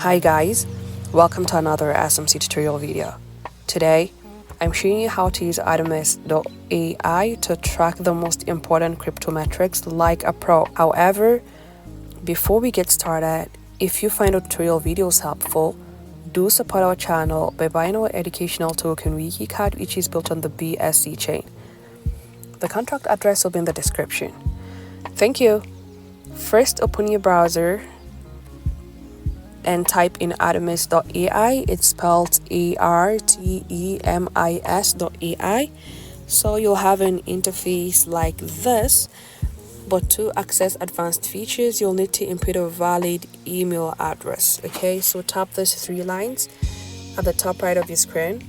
Hi guys, welcome to another SMC tutorial video. Today, I'm showing you how to use Artemis.ai to track the most important crypto metrics like a pro. However, before we get started, if you find our tutorial videos helpful, do support our channel by buying our educational token Wiki Cat, which is built on the MEXC chain. The contract address will be in the description. Thank you. First, open your browser and type in Artemis.ai. It's spelled Artemis.ai. So you'll have an interface like this, but to access advanced features, you'll need to input a valid email address. Okay, so tap these three lines at the top right of your screen.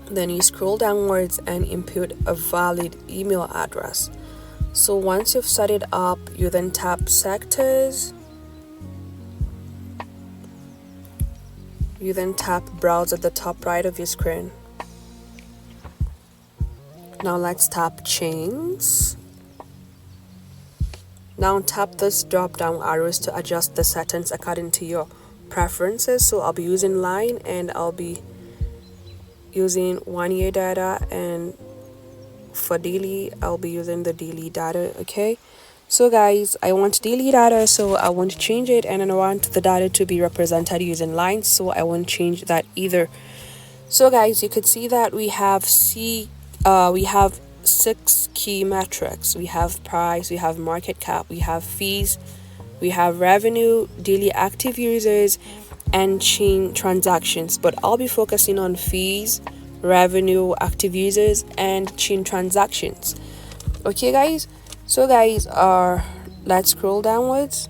Then you scroll downwards and input a valid email address. So once you've set it up, you then tap sectors. You then tap browse at the top right of your screen. Now let's tap chains. Now tap this drop down arrows to adjust the settings according to your preferences. So I'll be using line and I'll be using 1 year data, and for daily I'll be using the daily data. Okay, so guys, I want daily data, so I want to change it, and I want the data to be represented using lines, so I won't change that either. So guys, you could see that we have 6 key metrics. We have price, we have market cap, we have fees, we have revenue, daily active users, and chain transactions. But I'll be focusing on fees, revenue, active users, and chain transactions. Okay guys, so guys, let's scroll downwards.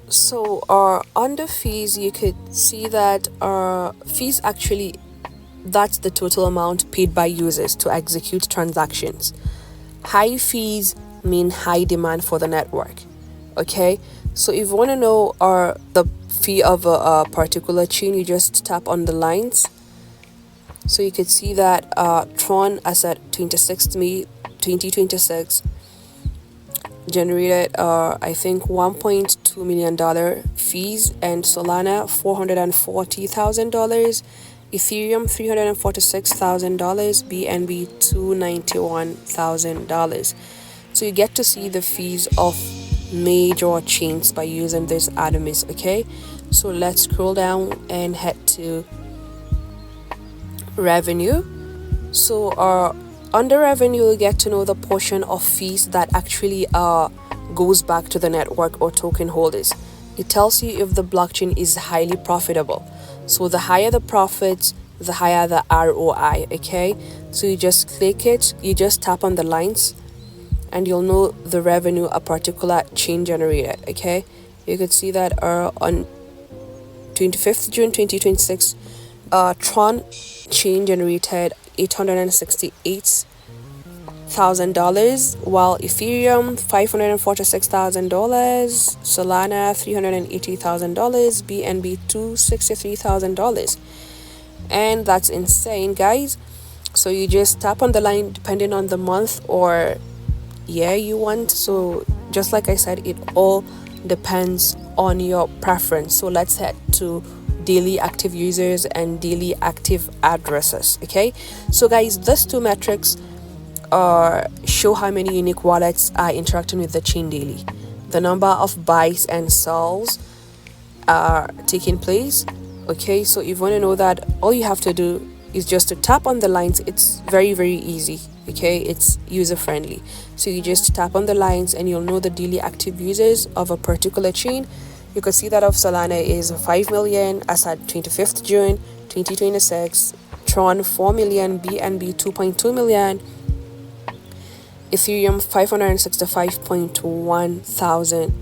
So under fees, you could see that fees actually, that's the total amount paid by users to execute transactions. High fees mean high demand for the network. Okay, so if you want to know the fee of a particular chain, you just tap on the lines. So you could see that Tron as at 26th May 2026 generated I think $1.2 million fees, and Solana $440,000, Ethereum $346,000, BNB $291,000. So you get to see the fees of major chains by using this Artemis. Okay, so let's scroll down and head to revenue. So under revenue, you get to know the portion of fees that actually goes back to the network or token holders. It tells you if the blockchain is highly profitable. So the higher the profits, the higher the ROI. Okay, so you just click it, you just tap on the lines, and you'll know the revenue a particular chain generated. Okay, you could see that on 25th June 2026, Tron chain generated $868,000, while Ethereum $546,000, Solana $380,000, BNB $263,000, and that's insane, guys. So you just tap on the line depending on the month or year you want. So just like I said, it all depends on your preference. So let's head to daily active users and daily active addresses. Okay, so guys, these two metrics show how many unique wallets are interacting with the chain daily, the number of buys and sells are taking place. Okay, so if you want to know that, all you have to do is just to tap on the lines. It's very easy. Okay, it's user friendly. So you just tap on the lines and you'll know the daily active users of a particular chain. You can see that of Solana is 5 million as at 25th June 2026, Tron 4 million, BNB 2.2 million, Ethereum 565.1 thousand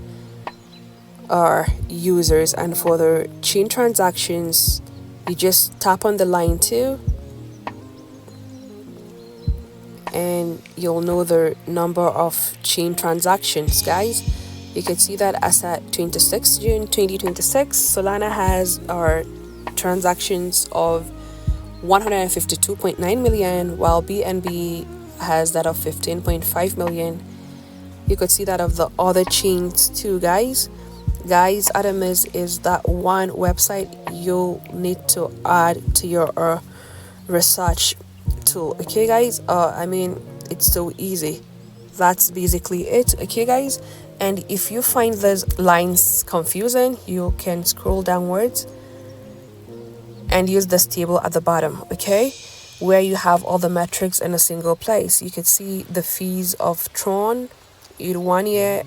users. And for the chain transactions, you just tap on the line too, and you'll know the number of chain transactions, guys. You can see that as at 26th June 2026, Solana has transactions of 152.9 million, while BNB has that of 15.5 million, You could see that of the other chains too, guys. Artemis is that one website you need to add to your research tool. Okay, guys. I mean, it's so easy. That's basically it. Okay, guys. And if you find those lines confusing, you can scroll downwards and use this table at the bottom, okay, where you have all the metrics in a single place. You could see the fees of Tron in 1 year,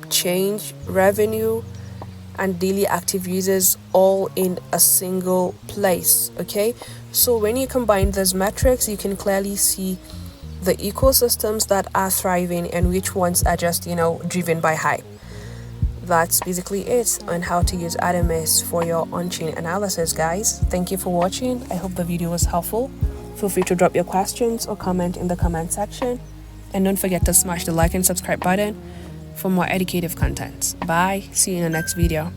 change, revenue, and daily active users all in a single place. Okay, so when you combine those metrics, you can clearly see the ecosystems that are thriving and which ones are just, driven by hype. That's basically it on how to use Artemis for your on-chain analysis, guys. Thank you for watching. I hope the video was helpful. Feel free to drop your questions or comment in the comment section. And don't forget to smash the like and subscribe button for more educative content. Bye. See you in the next video.